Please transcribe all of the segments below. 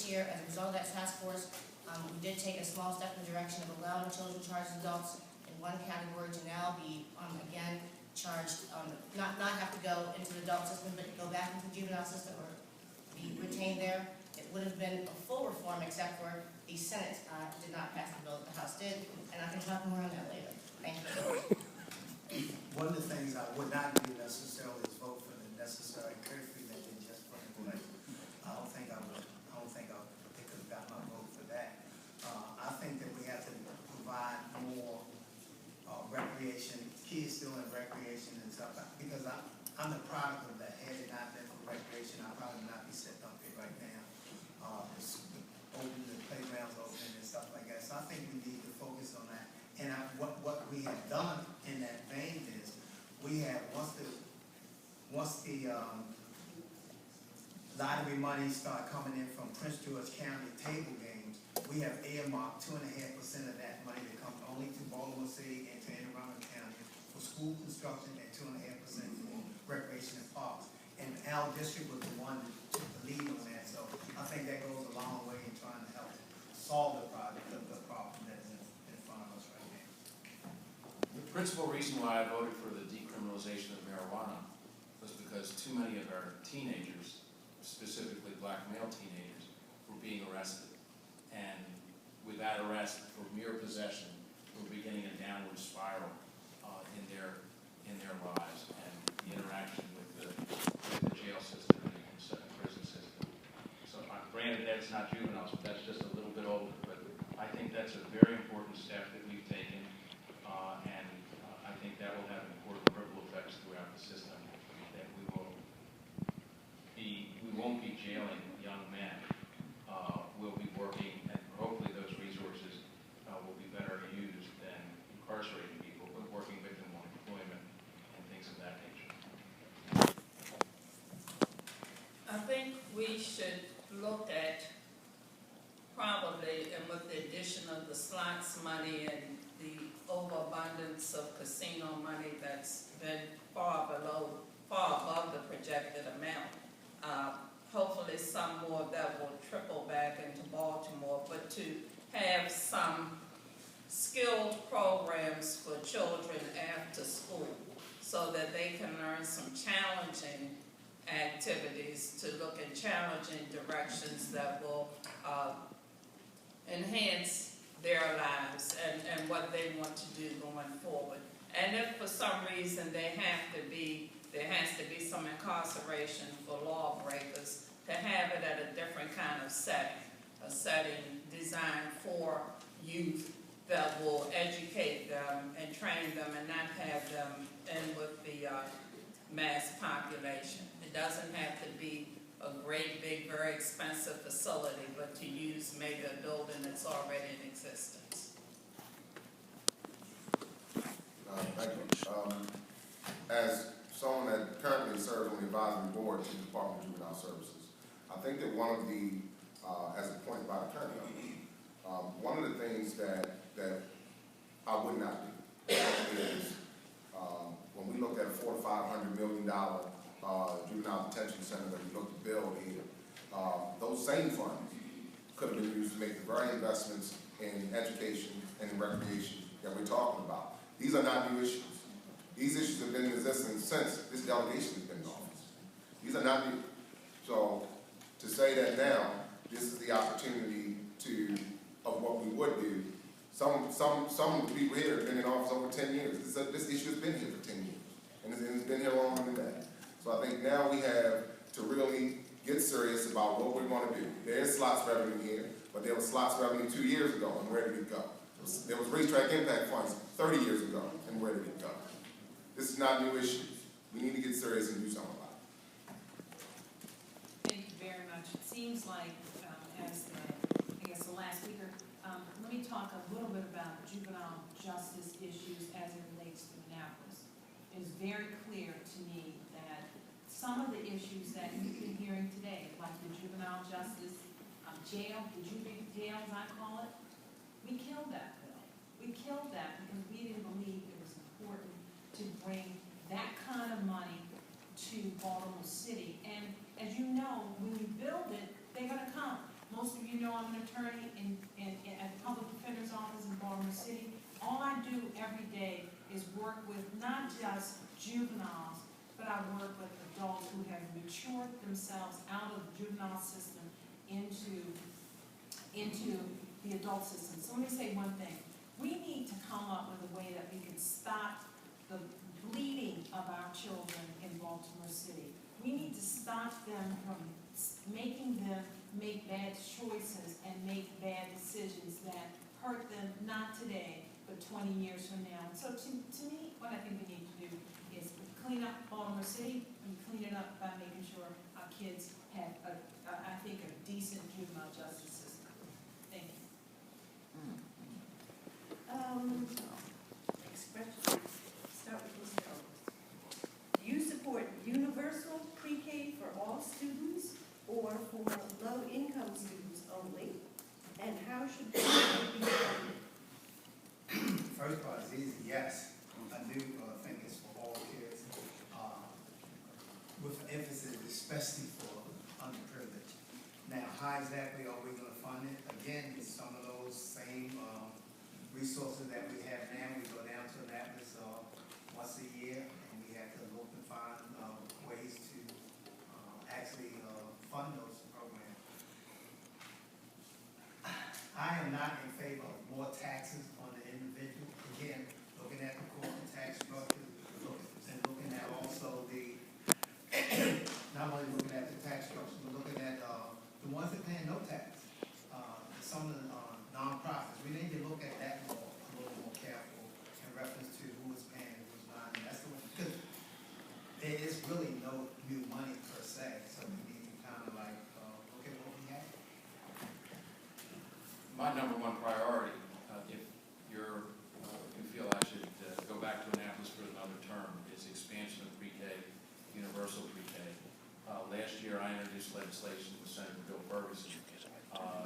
this year, as a result of that task force, we did take a small step in the direction of allowing children charged adults in one category to now be, again, charged, not have to go into the adult system, but go back into the juvenile system or be retained there. It would have been a full reform, except for the Senate did not pass the bill that the House did, and I can talk more on that later. Thank you. One of the things I would not do necessarily is vote for the necessary curfew that they just put in place. I don't think they could have got my vote for that. I think that we have to provide more recreation, kids still in recreation and stuff, because I'm the product of that. Had it not been for recreation, I'd probably not be sitting up here right now. The playgrounds open and stuff like that. So I think we need to focus on that. And what we have done in that vein is we have once the lottery money start coming in from Prince George County table games, we have earmarked 2.5% of that money to come only to Baltimore City and to Anne Arundel County for school construction and 2.5% for recreation and parks. And our district was the one that took the lead on that. So I think that goes a long way in trying to help solve the problem that is in front of us right now. The principal reason why I voted for the decriminalization of marijuana was because too many of our teenagers, specifically black male teenagers, were being arrested. And with that arrest for mere possession, we're beginning a downward spiral in their lives, and the interaction with the jail system and the prison system. So granted, that's not juveniles, but that's just a little bit older. But I think that's a very important step that we've taken, and I think that will have important ripple effects throughout the system. That we won't be jailing young men. We'll be working, and hopefully those resources will be better used than incarcerating people, but working with them on employment and things of that nature. I think we should look at probably, and with the addition of the slots money and the overabundance of casino money that's been far above the projected amount, hopefully some more of that will trickle back into Baltimore, but to have some skilled programs for children after school so that they can learn some challenging activities to look in challenging directions that will enhance their lives and what they want to do going forward. And if for some reason there has to be some incarceration for lawbreakers, to have it at a different kind of setting, a setting designed for youth that will educate them and train them and not have them in with the mass population. It doesn't have to be a great, big, very expensive facility, but to use maybe a building that's already in existence. Thank you. As someone that currently serves on the advisory board to the Department of Juvenile Services, I think that one of the, as a point by attorney, one of the things that I would not do is when we look at a $400 to $500 million juvenile detention center that we look to build here, those same funds could have been used to make the very investments in education and in recreation that we're talking about. These are not new issues. These issues have been in existence since this delegation has been in office. These are not new. So to say that now, this is the opportunity of what we would do. Some of the people here have been in office over 10 years. This issue has been here for 10 years, and it's been here longer than that. So I think now we have to really get serious about what we're going to do. There is slots revenue here, but there was slots revenue 2 years ago, and where did it go? There was racetrack impact funds 30 years ago, and where did it go? This is not new issues. We need to get serious and do something about it. Thank you very much. It seems like, as the last speaker, let me talk a little bit about juvenile justice issues as it relates to Annapolis. It is very clear to me that some of the issues that you've been hearing today, like the juvenile justice jail, the juvenile jail as I call it, we killed that bill. We killed that because we didn't believe it was important to bring that kind of money to Baltimore City. And as you know, when you build it, they're going to come. Most of I'm an attorney at the public defender's office in Baltimore City. All I do every day is work with not just juveniles, but I work with adults who have matured themselves out of the juvenile system into the adult system. So let me say one thing. We need to come up with a way that we can stop the bleeding of our children in Baltimore City. We need to stop them from making them make bad choices and make bad decisions that hurt them, not today, but 20 years from now. So to me, what I think we need to do is clean up Baltimore City, and clean it up by making sure our kids have, I think, a decent juvenile justice system. Thank you. Expression. Start with Ms. Jones. Do you support universal pre-K for all students or for low-income students only? And how should pre-K be funded? First part is easy, yes. I do think it's for all kids, with emphasis especially for underprivileged. Now, how exactly are we gonna fund it? Again, it's some of those same resources that we have now. We go down to Annapolis once a year, and we have to look and find ways to actually fund those programs. I am not in favor of more taxes on the individual. Again, looking at the corporate tax structure, and looking at also the, not only looking at the tax structure, but looking at the ones that pay no tax. Some of the nonprofits, we need to look at that more, a little more careful in reference to who is paying and who's not. And that's the one, because there is really no new money per se, so we need to kind of like look at what we have. My number one priority, if you feel I should go back to Annapolis for another term, is expansion of pre-K, universal pre-K. Last year, I introduced legislation with Senator Bill Ferguson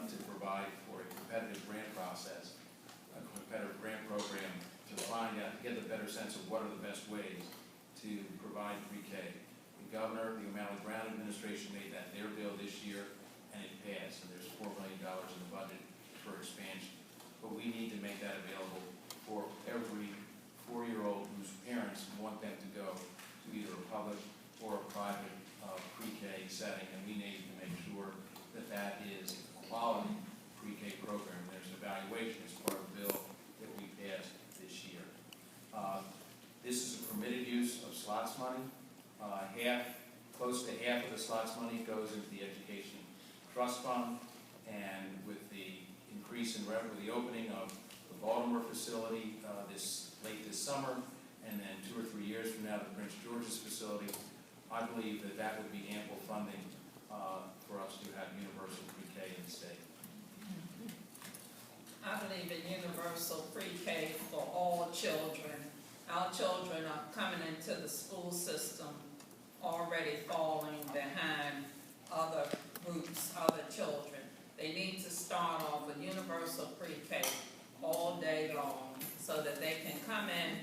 to provide for a competitive grant process, a competitive grant program to find out, to get a better sense of what are the best ways to provide pre-K. The governor, the O'Malley Brown administration made that their bill this year, and it passed, and there's $4 million in the budget for expansion. But we need to make that available for every 4-year-old whose parents want them to go to either a public or a private pre-K setting, and we need to make sure that that is a quality pre-K program. There's an evaluation as part of the bill that we passed this year. This is a permitted use of slots money. Close to half of the slots money goes into the education trust fund, and with the increase in revenue, the opening of the Baltimore facility late this summer, and then 2 or 3 years from now, the Prince George's facility, I believe that that would be ample funding for us to have universal pre-K in the state. I believe in universal pre-K for all children. Our children are coming into the school system already falling behind other groups, other children. They need to start off with universal pre-K all day long so that they can come in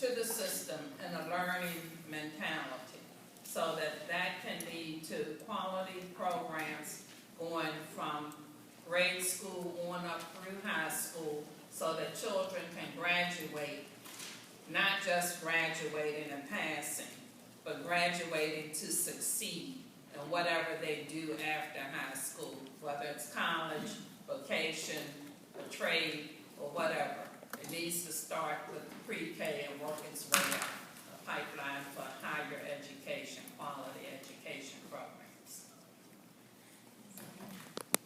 to the system in a learning mentality, so that can lead to quality programs going from grade school on up through high school, so that children can graduate, not just graduating and passing, but graduating to succeed in whatever they do after high school, whether it's college, vocation, a trade, or whatever. It needs to start with pre-K and work its way up, a pipeline for higher education, quality education programs.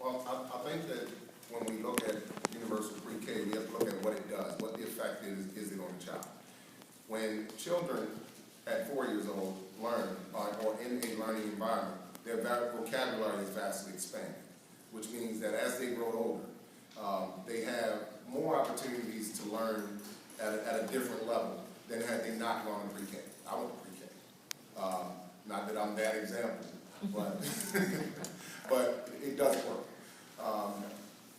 Well, I think that when we look at universal pre-K, we have to look at what it does, what the effect is it on the child. When children at 4 years old learn, or in a learning environment, their vocabulary is vastly expanded, which means that as they grow older, they have more opportunities to learn at a different level than had they not gone to pre-K. I went to pre-K. Not that I'm that example, but but it does work.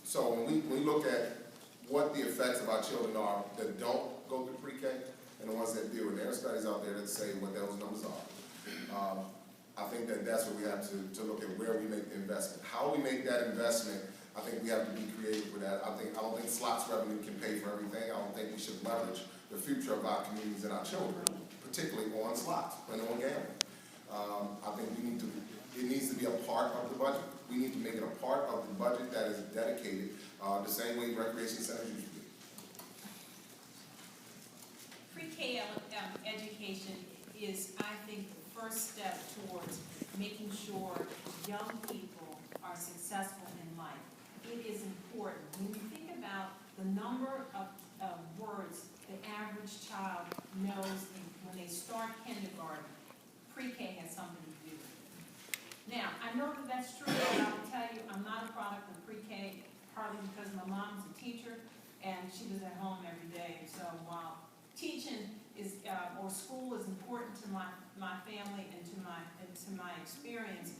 So when we look at what the effects of our children are that don't go through pre-K and the ones that do, and there are studies out there that say what those numbers are. I think that that's what we have to look at, where we make the investment. How we make that investment I think we have to be creative with that. I don't think slots revenue can pay for everything. I don't think we should leverage the future of our communities and our children, particularly on slots and on gambling. I think it needs to be a part of the budget. We need to make it a part of the budget that is dedicated the same way recreation centers used to be. Pre-K education is, I think, the first step towards making sure young people are successful in life. It is important. When you think about the number of words the average child knows when they start kindergarten, pre-K has something to do with it. Now, I know that that's true, but I will tell you, I'm not a product of pre-K, partly because my mom was a teacher, and she was at home every day. So while teaching is, or school is important to my family and to my experience,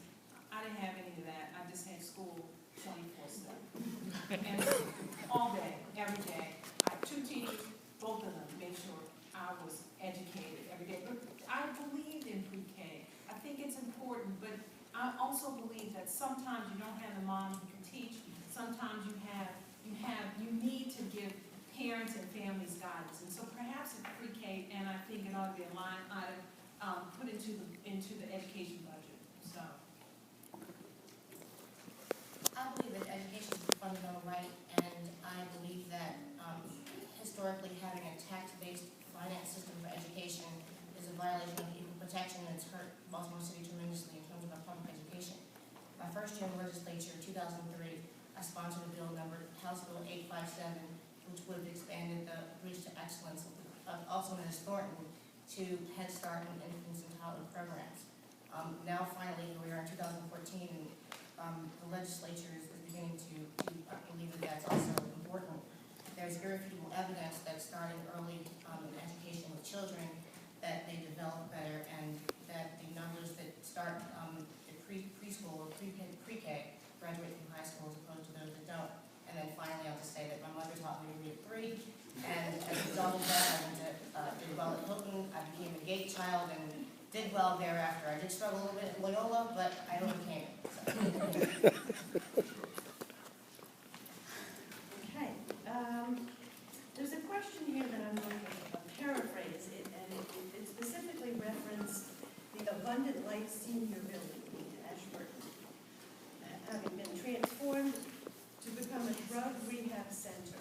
I didn't have any of that. I just had school 24/7. And all day, every day. I had 2 teachers, both of them made sure I was educated every day. But I believed in pre-K. I think it's important, but I also believe that sometimes you don't have the mom who can teach. Sometimes you need to give parents and families guidance. And so perhaps it's pre-K, and I think it ought to be a line item put into the education budget. So. I believe that education is a fundamental right, and I believe that historically having a tax-based finance system for education is a violation of equal protection, and it's hurt Baltimore City tremendously in terms of our public education. My first year in the legislature, 2003, I sponsored a bill numbered House Bill 857, which would have expanded the Bridge to Excellence, also known as Thornton, to Head Start and infants and toddler programs. Now finally, here we are in 2014, and the legislature is beginning to believe that that's also important. There's irrefutable evidence that starting early in education with children, that they develop better, and that the numbers that start at preschool or pre-K graduate from high school as opposed to those that don't. And then finally, I'll just say that my mother taught me to read at 3, and as a result of that, I went to did well at Hilton. I became a gate child and did well thereafter. I did struggle a little bit at Loyola, but I overcame it. So. Okay, there's a question here that I'm going to paraphrase it, and it specifically referenced the Abundant Light Senior Building in Ashburton, having been transformed to become a drug rehab center,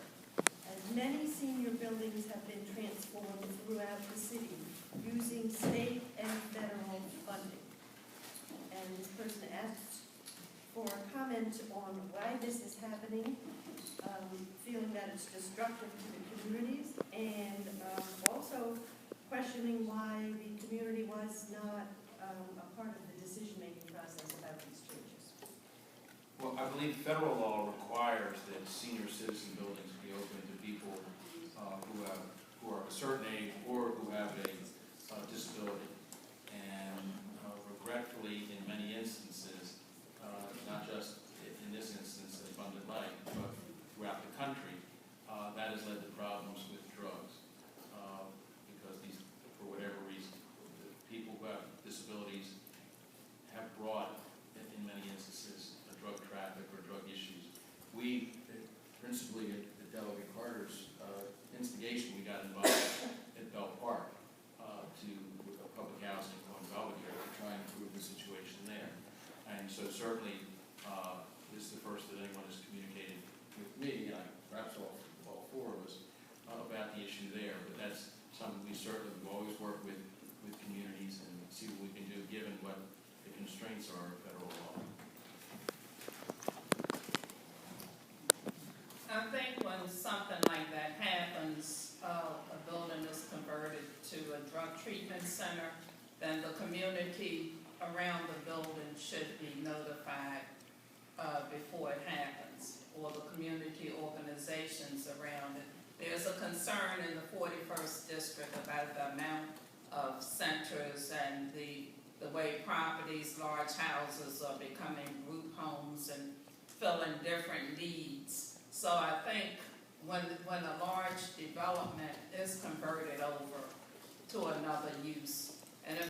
as many senior buildings have been transformed throughout the city using state and federal funding. And this person asked for a comment on why this is happening, feeling that it's destructive to the communities, and also questioning why the community was not a part of the decision-making process about these changes. Well, I believe federal law requires that senior citizen buildings be open to people who are of a certain age or who have a disability. And regretfully, in many instances, not just in this instance at Abundant Light, but throughout the country, that has led to problems with drugs. Because these, for whatever reason, the people who have disabilities have brought, in many instances, drug traffic or drug issues. We, principally at Delegate Carter's instigation, we got involved at Bell Park with public housing on Belvedere to try and improve the situation there. And so certainly, this is the first that anyone has communicated with me, and perhaps all 4 of us, about the issue there. But that's something we certainly will always work with communities and see what we can do given what the constraints are of federal law. I think when something like that happens, a building is converted to a drug treatment center, then the community around the building should be notified before it happens, or the community organizations around it. There's a concern in the 41st district about the amount of centers and the way properties, large houses are becoming group homes and filling different needs. So I think when a large development is converted over to another use, and if